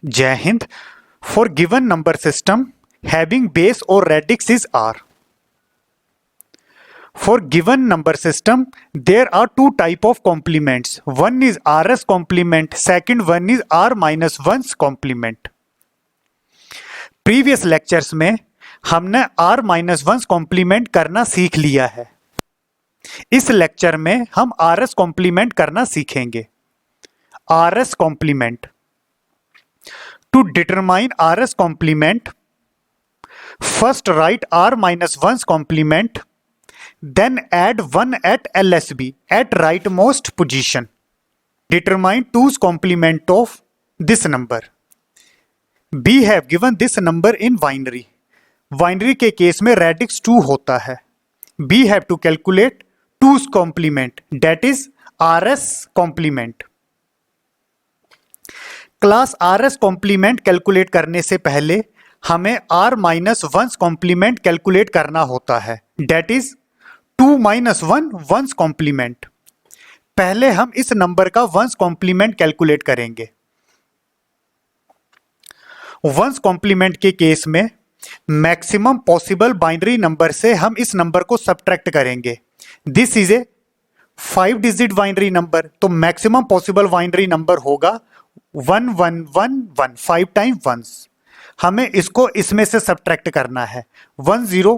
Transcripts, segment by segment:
Jai Hind. For given number system having base or radix is r. For given number system, there are two type of complements. One is rs complement, second one is r minus 1's complement. Previous lectures में हमने r minus 1 complement करना सीख लिया है. इस lecture में हम rs complement करना सीखेंगे. rs complement. To determine rs complement, first write r minus 1's complement, then add 1 at LSB at rightmost position. Determine 2's complement of this number. B have given this number in binary. Binary के case में radix 2 होता है. B have to calculate 2's complement, that is RS complement. Class RS complement calculate करने से पहले हमें R minus 1's complement calculate करना होता है, that is 2 minus 1 1's complement. पहले हम इस नंबर का 1's complement कैलकुलेट करेंगे. 1's complement के केस में मैक्सिमम पॉसिबल बाइनरी नंबर से हम इस नंबर को सब्ट्रैक्ट करेंगे. This is A 5 digit binary number, तो मैक्सिमम पॉसिबल बाइनरी नंबर होगा 1 1 1 1, 5 टाइम 1s. हमें इसको इसमें से सब्ट्रैक्ट करना है. 1 0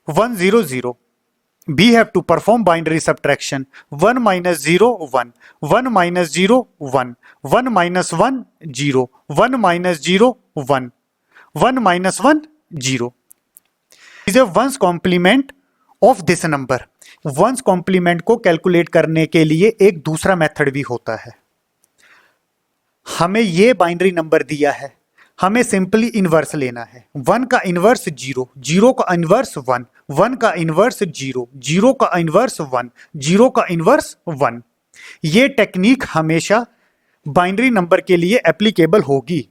1 0 0. We have to perform binary subtraction. 1 minus 0 1, 1 minus 0 1, 1 minus 1 0, 1 minus 0 1, 1 minus 1 0. is a ones complement of this number. One's complement को calculate करने के लिए एक दूसरा मेथड भी होता है. हमें ये बाइनरी नंबर दिया है, हमें सिंपली इनवर्स लेना है. 1 का इनवर्स 0, 0 का इनवर्स 1, 1 का इनवर्स 0, 0 का इनवर्स 1, 0 का इनवर्स 1. ये टेक्निक हमेशा बाइनरी नंबर के लिए एप्लीकेबल होगी.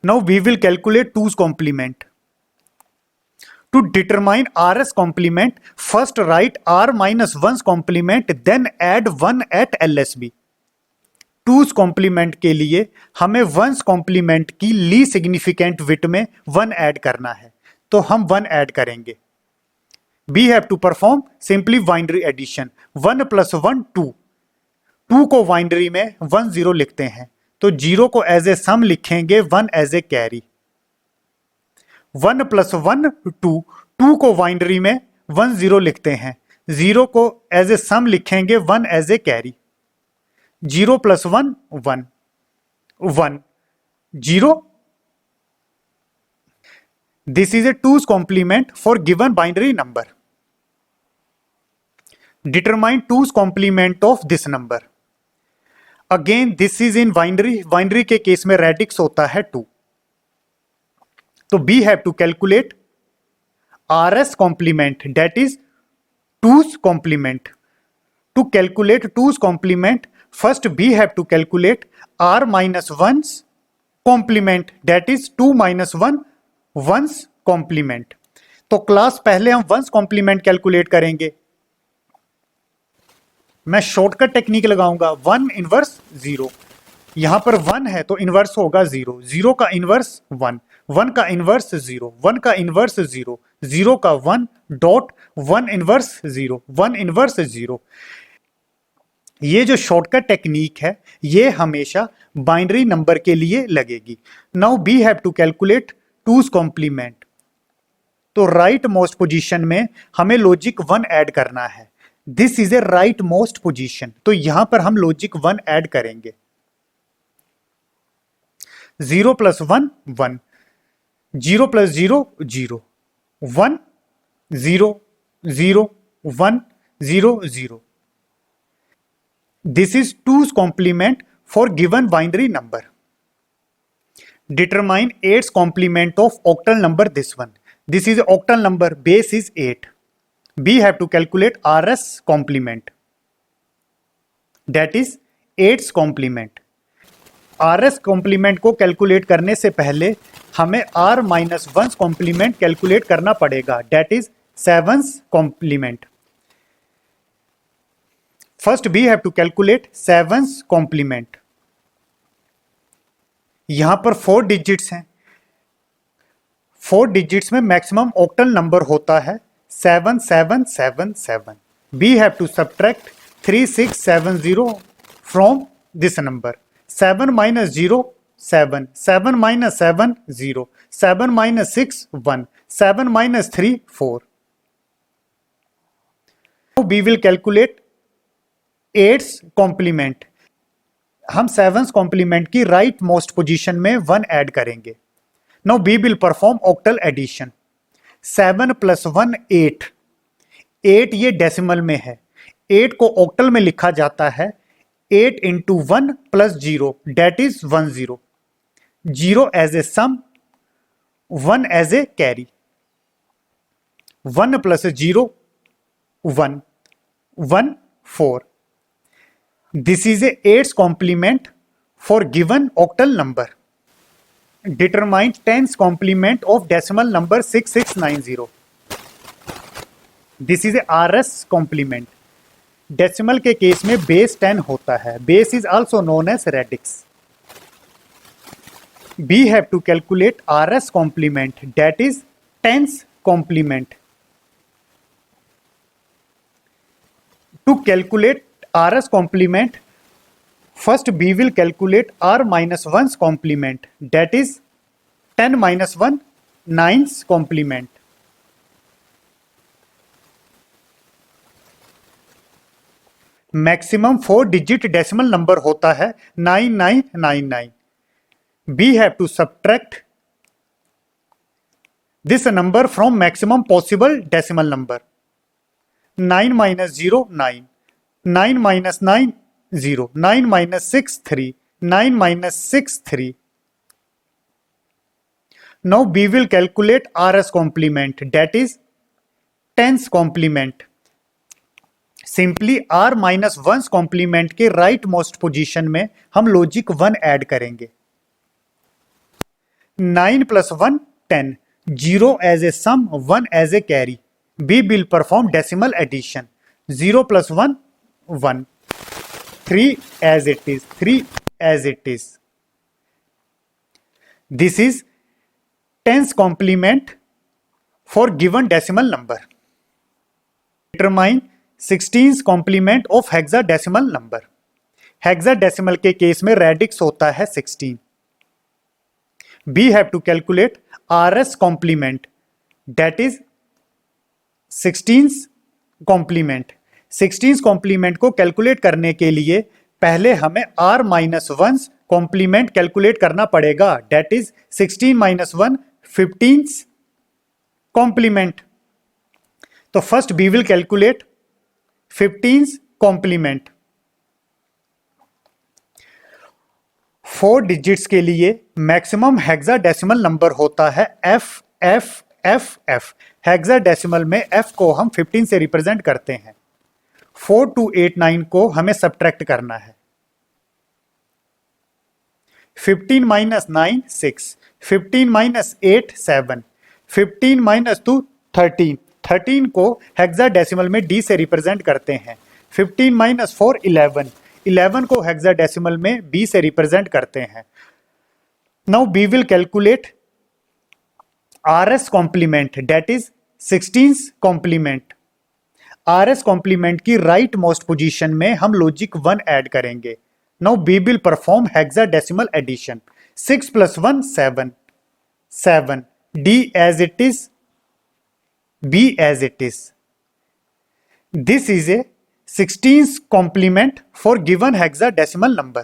Now we will calculate 2's complement. To determine RS complement, first write R minus 1's complement, then add 1 at LSB. 2's complement के लिए हमें 1's complement की ली सिग्निफिकेंट बिट में 1 ऐड करना है, तो हम 1 ऐड करेंगे. We have to perform simply binary addition. 1 plus 1 2. 2 को बाइनरी में 1 0 लिखते हैं, तो 0 को एज ए सम लिखेंगे, 1 एज ए कैरी. 1 plus 1 2, 2 को बाइनरी में 1 0 लिखते हैं, 0 को एज ए सम लिखेंगे, 1 as a carry. 0 plus 1 1, 1 0. This is a 2's complement for given binary number. Determine 2's complement of this number. Again this is in binary. Binary के case में radix होता है 2. तो we have to calculate RS complement, that is 2's complement. To calculate 2's complement, first we have to calculate R minus 1's complement, that is 2 minus 1 1's complement. तो class पहले हम 1's complement calculate करेंगे. मैं shortcut technique लगाऊंगा. 1 inverse 0, यहां पर 1 है तो इनवर्स होगा 0, 0 का इनवर्स 1, 1 का इनवर्स 0, 1 का इनवर्स 0, 0 का 1 डॉट 1 इनवर्स 0, 1 इनवर्स 0. ये जो शॉर्टकट टेक्निक है ये हमेशा बाइनरी नंबर के लिए लगेगी. Now we have to calculate 2's complement. तो राइट मोस्ट पोजीशन में हमें लॉजिक 1 ऐड करना है. This is a right most position, तो यहां पर हम लॉजिक 1 ऐड करेंगे. 0 plus 1 1, 0 plus 0 0, 1 0 0 1 0 0. This is 2's complement for given binary number. Determine 8's complement of octal number. This one, this is octal number, base is 8. We have to calculate RS complement, that is 8's complement. RS complement को calculate करने से पहले हमें R minus 1's complement calculate करना पड़ेगा, that is 7's complement. First we have to calculate 7's complement. यहां पर 4 digits हैं, 4 डिजिट्स में मैक्सिमम ऑक्टल नंबर होता है 7777। We have to subtract 3670 from this number. 7 minus 0 7, 7 minus 7 0, 7 minus 6 1, 7 minus 3 4। Now we will calculate 8's complement। हम 7's complement की right most position में 1 add करेंगे। Now we will perform octal addition। 7 plus 1 8, 8 ये decimal में है, 8 को octal में लिखा जाता है 8 into 1 plus 0, that is 1 0, 0 as a sum, 1 as a carry, 1 plus 0 1, 1 4। This is a 8's complement for given octal number। Determine 10's complement of decimal number 6690। This is a RS complement। Decimal के case में base 10 होता है। Base is also known as radix. We have to calculate RS complement, that is 10's complement। To calculate RS complement, first we will calculate R minus 1's complement, that is 10 minus 1 9's complement। Maximum 4 digit decimal number होता है 9999। We have to subtract this number from maximum possible decimal number। 9 minus 0 9, 9 minus 9 0, 9 minus 6 3, 9 minus 6 3। Now we will calculate RS complement, that is 10's complement। Simply R minus 1's complement के right most position में हम logic 1 add करेंगे। 9 plus 1 10, 0 as a sum, 1 as a carry। We will perform decimal addition। 0 plus 1 1, 3 as it is, 3 as it is। This is 10's complement for given decimal number। Determine 16's complement of hexadecimal number। Hexadecimal के case में radix होता है 16। We have to calculate RS complement, that is 16's complement। 16's complement को calculate करने के लिए पहले हमें R minus 1's complement calculate करना पड़ेगा, that is 16 minus 1 15's complement। तो first we will calculate 15's complement। 4 digits के लिए मैक्सिमम हेक्साडेसिमल नंबर होता है F F F F। Hexadecimal में F को हम 15 से रिप्रेजेंट करते हैं। 4289 को हमें सब्ट्रैक्ट करना है। 15 minus 9 6, 15 minus 8 7, 15 minus 2 13। 13 को हेक्साडेसिमल में D से रिप्रेजेंट करते हैं। 15 minus 4 11, 11 को हेक्साडेसिमल में B से रिप्रेजेंट करते हैं। Now we will calculate RS complement, that is 16's complement। RS complement की राइट मोस्ट पोजीशन में हम लॉजिक 1 ऐड करेंगे। Now we will perform hexadecimal addition। 6 plus 1 7, 7, D as it is, B as it is। This is a 16's complement for given hexadecimal number।